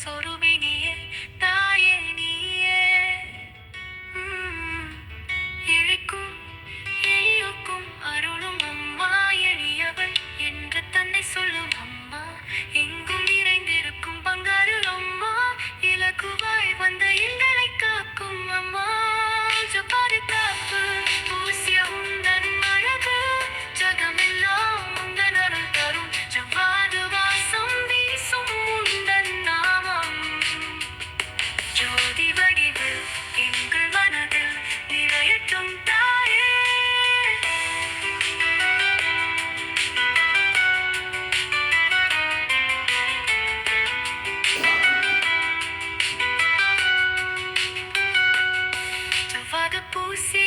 சொருவி நீயே தாயே நீயே. உம், இழைக்கும் எளியோக்கும் அருளும் அம்மா, எளியவள் என்று தன்னை சொல்லும் அம்மா, எங்கும் நிறைந்திருக்கும் பங்காரு அம்மா, இலகுவாய் வந்த எங்களை காக்கும் அம்மா. ஜபாரி காப்பு பூசிய உந்தன் அழகு, ஜகமெல்லாம் உந்தன் அருள் தரும். ஜவ்வாது வாசம் வீசும் உந்தன் நாமம், ஜோதி வடிவு எங்கள் மனதில் நிறையட்டும் தாயே. ஜவ்வாது பூசிய